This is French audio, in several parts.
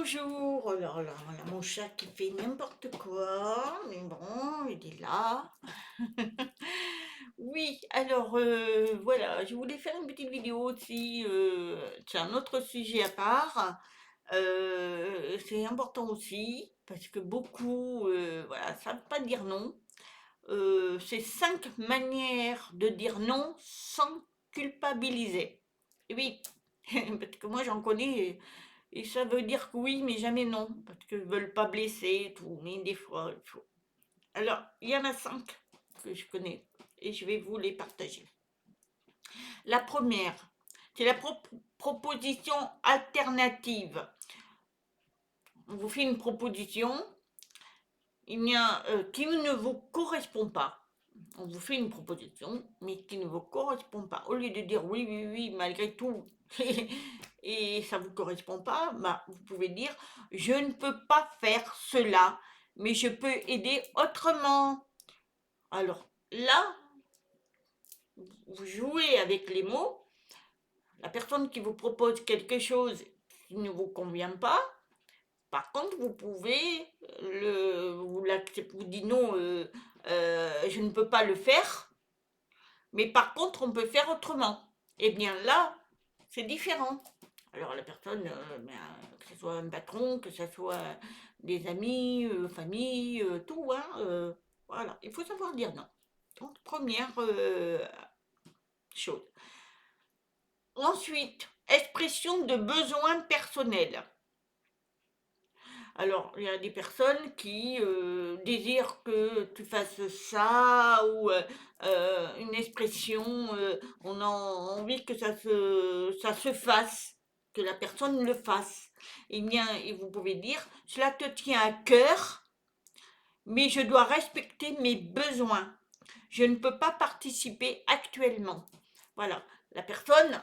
bonjour. Oh là là, voilà mon chat qui fait n'importe quoi, mais bon, il est là. Oui, alors voilà, je voulais faire une petite vidéo aussi. C'est un autre sujet à part. C'est important aussi parce que beaucoup, voilà, savent pas dire non. C'est 5 manières de dire non sans culpabiliser. Et oui, parce que moi j'en connais. Et ça veut dire que oui, mais jamais non, parce qu'ils ne veulent pas blesser et tout, mais des fois, il faut. Alors, il y en a 5 que je connais, et je vais vous les partager. La première, c'est la proposition alternative. On vous fait une proposition, qui ne vous correspond pas. On vous fait une proposition, mais qui ne vous correspond pas. Au lieu de dire oui, oui, oui, malgré tout, et ça ne vous correspond pas, bah, vous pouvez dire je ne peux pas faire cela, mais je peux aider autrement. Alors là, vous jouez avec les mots. La personne qui vous propose quelque chose qui ne vous convient pas, par contre, vous pouvez vous dites non, je ne peux pas le faire, mais par contre, on peut faire autrement. Eh bien là, c'est différent. Alors la personne, que ce soit un patron, que ce soit des amis, famille, tout, hein, voilà, il faut savoir dire non. Donc, première chose. Ensuite, expression de besoins personnels. Alors, il y a des personnes qui désirent que tu fasses ça ou une expression, on a envie que ça se fasse, que la personne le fasse. Eh bien, et vous pouvez dire, cela te tient à cœur, mais je dois respecter mes besoins. Je ne peux pas participer actuellement. Voilà, la personne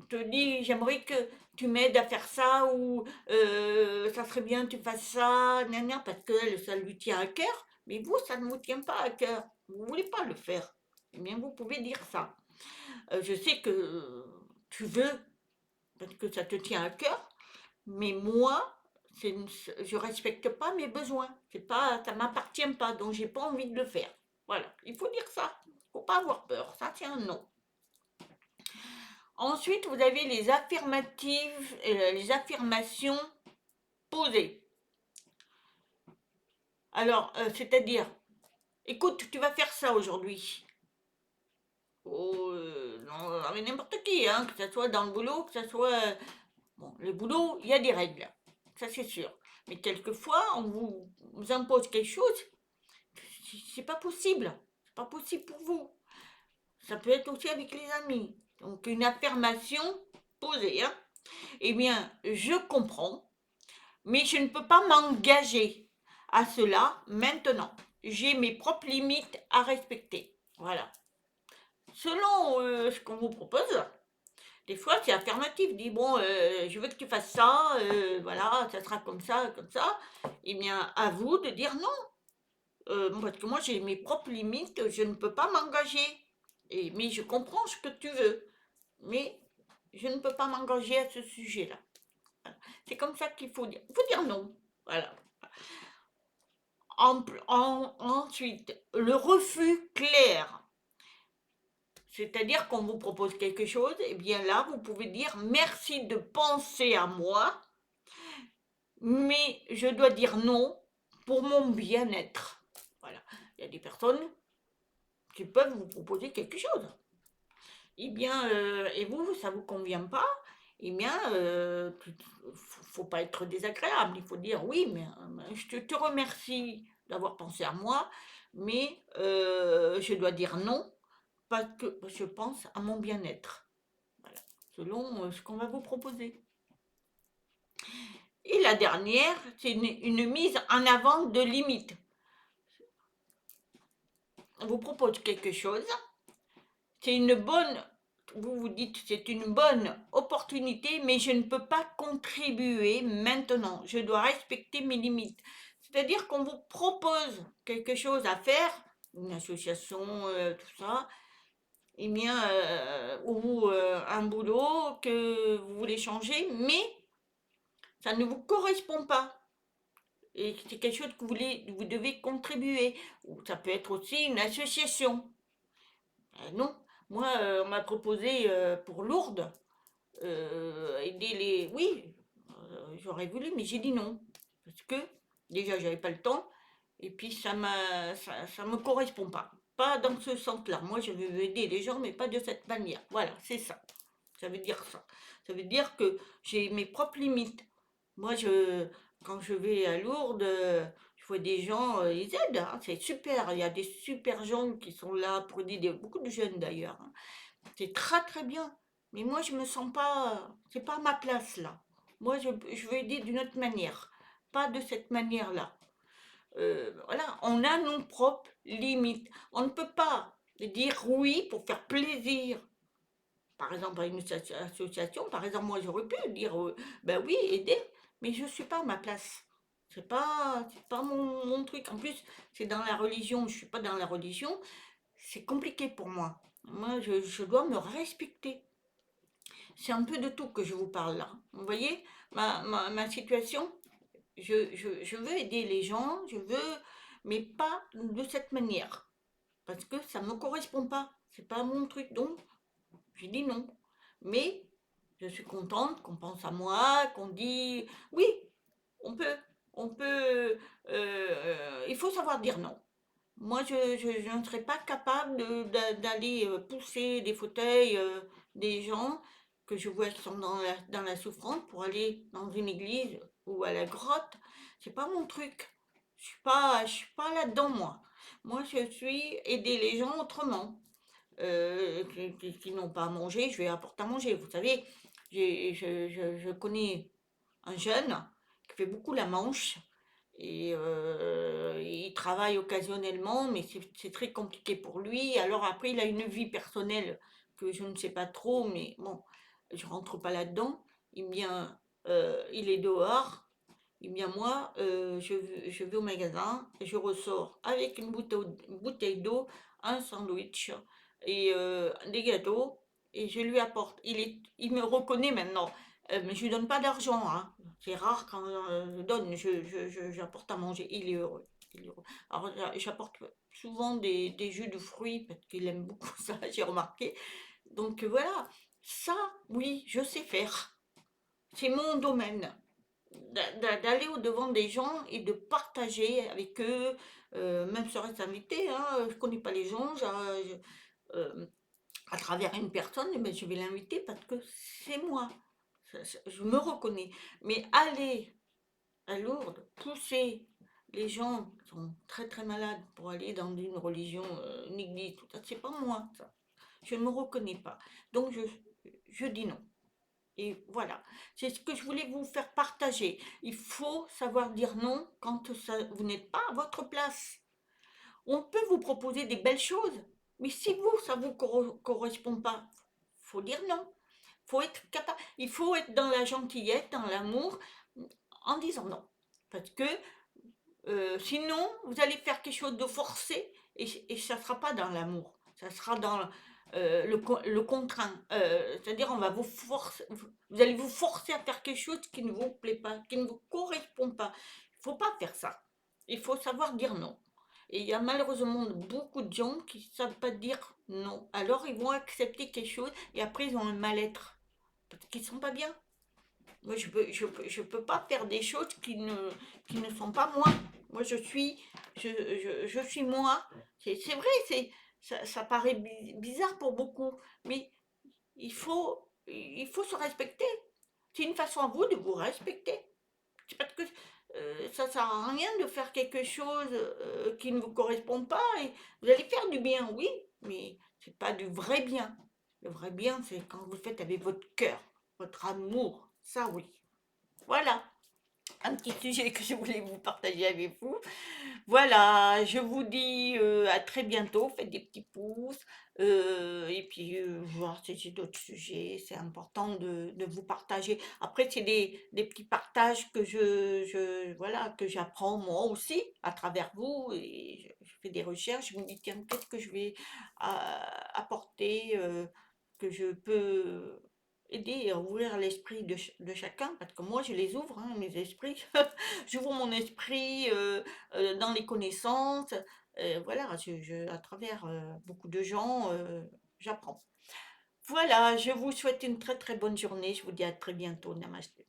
te dit j'aimerais que tu m'aides à faire ça ou ça serait bien que tu fasses ça, parce que ça lui tient à cœur, mais vous, ça ne vous tient pas à cœur. Vous ne voulez pas le faire. Eh bien, vous pouvez dire ça. Je sais que tu veux, parce que ça te tient à cœur, mais moi, je respecte pas mes besoins. C'est pas, ça m'appartient pas, donc j'ai pas envie de le faire. Voilà, il faut dire ça. Il faut pas avoir peur. Ça, c'est un non. Ensuite, vous avez les affirmatives, les affirmations posées. Alors, c'est-à-dire, écoute, tu vas faire ça aujourd'hui. Oh, non, avec n'importe qui, hein, que ce soit dans le boulot, que ce soit... bon, le boulot, il y a des règles, ça c'est sûr. Mais quelquefois, on vous impose quelque chose, c'est pas possible. C'est pas possible pour vous. Ça peut être aussi avec les amis. Donc, une affirmation posée, hein. Eh bien, je comprends, mais je ne peux pas m'engager à cela maintenant. J'ai mes propres limites à respecter. Voilà. Selon ce qu'on vous propose, des fois c'est affirmatif. Dit bon, je veux que tu fasses ça, voilà, ça sera comme ça, comme ça. Eh bien, à vous de dire non. Parce que moi j'ai mes propres limites, je ne peux pas m'engager. Mais je comprends ce que tu veux. Mais je ne peux pas m'engager à ce sujet-là. C'est comme ça qu'il faut dire. Il faut dire non. Voilà. Ensuite, le refus clair. C'est-à-dire qu'on vous propose quelque chose, et bien là, vous pouvez dire merci de penser à moi, mais je dois dire non pour mon bien-être. Voilà. Il y a des personnes qui peuvent vous proposer quelque chose. Eh bien, et vous, ça ne vous convient pas, eh bien, faut pas être désagréable. Il faut dire oui, mais je te remercie d'avoir pensé à moi, mais je dois dire non parce que je pense à mon bien-être. Voilà, selon ce qu'on va vous proposer. Et la dernière, c'est une mise en avant de limites. On vous propose quelque chose, c'est une bonne, vous vous dites c'est une bonne opportunité, mais je ne peux pas contribuer maintenant. Je dois respecter mes limites. C'est-à-dire qu'on vous propose quelque chose à faire, une association, tout ça, eh bien, ou un boulot que vous voulez changer, mais ça ne vous correspond pas. Et c'est quelque chose que vous devez contribuer. Ou ça peut être aussi une association. Non, moi, on m'a proposé pour Lourdes, aider les... Oui, j'aurais voulu, mais j'ai dit non. Parce que déjà, j'avais pas le temps. Et puis, ça me correspond pas. Pas dans ce sens-là. Moi, je veux aider les gens, mais pas de cette manière. Voilà, c'est ça. Ça veut dire ça. Ça veut dire que j'ai mes propres limites. Moi, quand je vais à Lourdes, je vois des gens, ils aident, hein, c'est super. Il y a des super gens qui sont là pour aider, beaucoup de jeunes d'ailleurs, hein. C'est très très bien. Mais moi, je me sens pas, c'est pas ma place là. Moi, je veux aider d'une autre manière, pas de cette manière-là. Voilà, on a nos propres limites. On ne peut pas dire oui pour faire plaisir par exemple, à une association, par exemple, moi j'aurais pu dire, ben oui, aider, mais je suis pas à ma place. C'est pas mon truc. En plus, c'est dans la religion, je suis pas dans la religion, c'est compliqué pour moi. Moi, je dois me respecter. C'est un peu de tout que je vous parle là. Vous voyez, ma situation, je veux aider les gens, je veux, mais pas de cette manière. Parce que ça ne me correspond pas. C'est pas mon truc. Donc, j'ai dit non. Mais je suis contente qu'on pense à moi, qu'on dit oui, on peut, il faut savoir dire non. Moi, je ne serais pas capable d'aller pousser des fauteuils des gens que je vois qui sont dans la souffrance pour aller dans une église ou à la grotte. C'est pas mon truc. Je suis pas là-dedans, moi. Moi, je suis aider les gens autrement qui n'ont pas à manger, je vais apporter à manger. Vous savez, je connais un jeune qui fait beaucoup la manche et il travaille occasionnellement, mais c'est très compliqué pour lui. Alors après, il a une vie personnelle que je ne sais pas trop, mais bon, je rentre pas là-dedans. Il est dehors. Eh bien moi, je vais au magasin, je ressors avec une bouteille d'eau, un sandwich et des gâteaux et je lui apporte. Il me reconnaît maintenant, mais je lui donne pas d'argent, hein. C'est rare quand je donne, j'apporte à manger. Il est heureux. Il est heureux. Alors j'apporte souvent des jus de fruits parce qu'il aime beaucoup ça, j'ai remarqué. Donc voilà, ça, oui, je sais faire. C'est mon domaine d'aller au-devant des gens et de partager avec eux, même serait-ce invité, hein, je connais pas les gens, à travers une personne, eh ben, je vais l'inviter parce que c'est moi, je me reconnais. Mais aller à Lourdes, pousser les gens qui sont très très malades pour aller dans une religion, une église, tout ça, c'est pas moi, ça. Je ne me reconnais pas. Donc je dis non. Et voilà, c'est ce que je voulais vous faire partager. Il faut savoir dire non quand vous n'êtes pas à votre place. On peut vous proposer des belles choses, mais si vous, ça ne vous correspond pas, faut dire non. Faut être capable, il faut être dans la gentillesse, dans l'amour, en disant non. Parce que sinon, vous allez faire quelque chose de forcé et ça ne sera pas dans l'amour. Ça sera dans le contraint. C'est-à-dire, on va vous forcer, vous allez vous forcer à faire quelque chose qui ne vous plaît pas, qui ne vous correspond pas. Il ne faut pas faire ça. Il faut savoir dire non. Et il y a malheureusement beaucoup de gens qui ne savent pas dire non. Alors, ils vont accepter quelque chose et après, ils ont un mal-être. Parce qu'ils ne sont pas bien. Moi, je peux pas faire des choses qui ne sont pas moi. Moi, je suis moi. C'est vrai, ça paraît bizarre pour beaucoup, mais il faut se respecter. C'est une façon à vous de vous respecter. C'est parce que ça sert à rien de faire quelque chose qui ne vous correspond pas. Et vous allez faire du bien, oui, mais c'est pas du vrai bien. Le vrai bien, c'est quand vous le faites avec votre cœur, votre amour. Ça, oui. Voilà, un petit sujet que je voulais vous partager avec vous. Voilà, je vous dis à très bientôt. Faites des petits pouces. Et puis, voir si j'ai d'autres sujets. C'est important de vous partager. Après, c'est des petits partages que voilà, que j'apprends moi aussi à travers vous. Et je fais des recherches. Je me dis, tiens, qu'est-ce que je vais apporter, que je peux aider à ouvrir l'esprit de chacun, parce que moi je les ouvre, hein, mes esprits. J'ouvre mon esprit dans les connaissances. Voilà, à travers beaucoup de gens, j'apprends. Voilà, je vous souhaite une très très bonne journée. Je vous dis à très bientôt. Namasté.